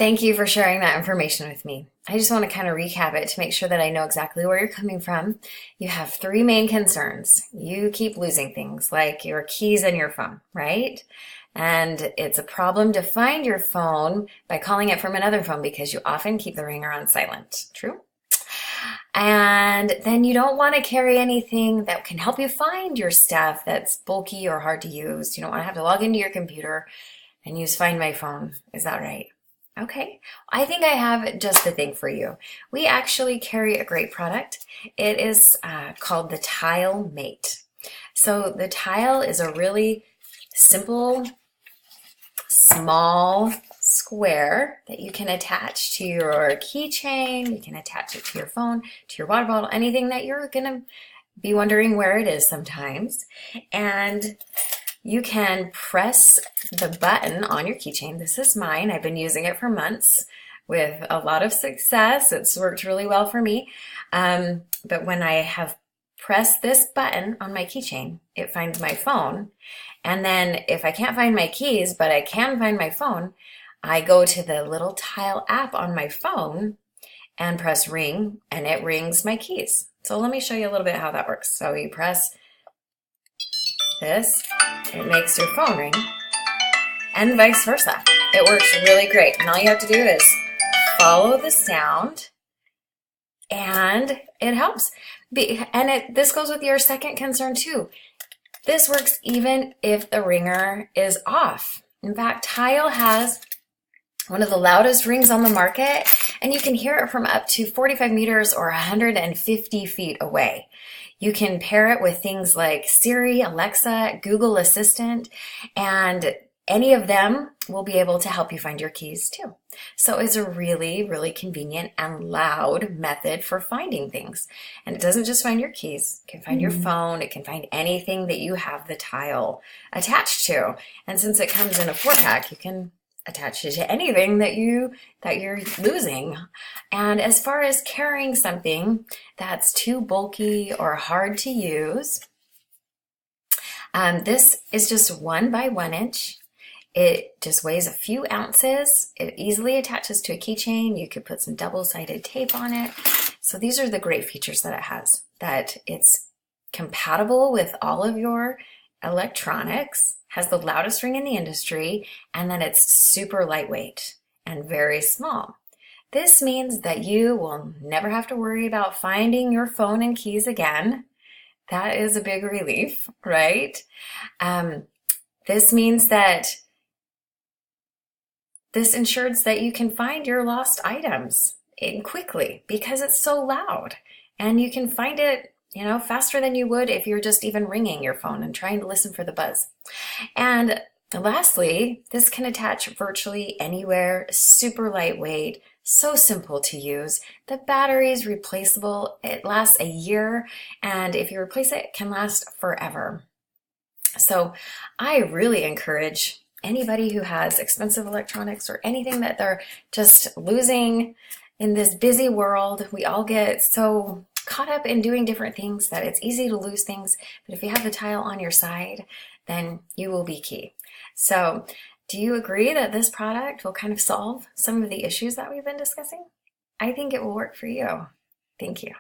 Thank you for sharing that information with me. I just want to kind of recap it to make sure that I know exactly where you're coming from. You have three main concerns. You keep losing things like your keys and your phone, right? And it's a problem to find your phone by calling it from another phone because you often keep the ringer on silent. True? And then you don't want to carry anything that can help you find your stuff that's bulky or hard to use. You don't want to have to log into your computer and use Find My Phone. Is that right? Okay, I think I have just the thing for you. We actually carry a great product. It is called the Tile Mate. So the Tile is a really simple, small square that you can attach to your keychain. You can attach it to your phone, to your water bottle, anything that you're gonna be wondering where it is sometimes. And you can press the button on your keychain. This is mine. I've been using it for months with a lot of success. It's worked really well for me. But when I have pressed this button on my keychain, it finds my phone. And then if I can't find my keys, but I can find my phone, I go to the little Tile app on my phone and press ring, and it rings my keys. So let me show you a little bit how that works. So you press this, it makes your phone ring, and vice versa. It works really great. And all you have to do is follow the sound, and it helps. This goes with your second concern too. This works even if the ringer is off. In fact, Tile has one of the loudest rings on the market, and you can hear it from up to 45 meters or 150 feet away. You can pair it with things like Siri, Alexa, Google Assistant, and any of them will be able to help you find your keys too. So it's a really, really convenient and loud method for finding things. And it doesn't just find your keys. It can find your phone. It can find anything that you have the Tile attached to. And since it comes in a 4-pack, you can attach it to anything that you're losing. And as far as carrying something that's too bulky or hard to use, this is just 1 by 1 inch. It just weighs a few ounces. It easily attaches to a keychain. You could put some double-sided tape on it. So these are the great features that it has, that it's compatible with all of your electronics, has the loudest ring in the industry, and then it's super lightweight and very small. This means that you will never have to worry about finding your phone and keys again. That is a big relief, right? This means that this ensures that you can find your lost items quickly because it's so loud, and you can find it faster than you would if you're just even ringing your phone and trying to listen for the buzz. And lastly, this can attach virtually anywhere, super lightweight, so simple to use. The battery is replaceable. It lasts a year, and if you replace it, it can last forever. So I really encourage anybody who has expensive electronics or anything that they're just losing in this busy world. We all get so caught up in doing different things that it's easy to lose things, but if you have the Tile on your side, then you will be key. So do you agree that this product will kind of solve some of the issues that we've been discussing? I think it will work for you. Thank you.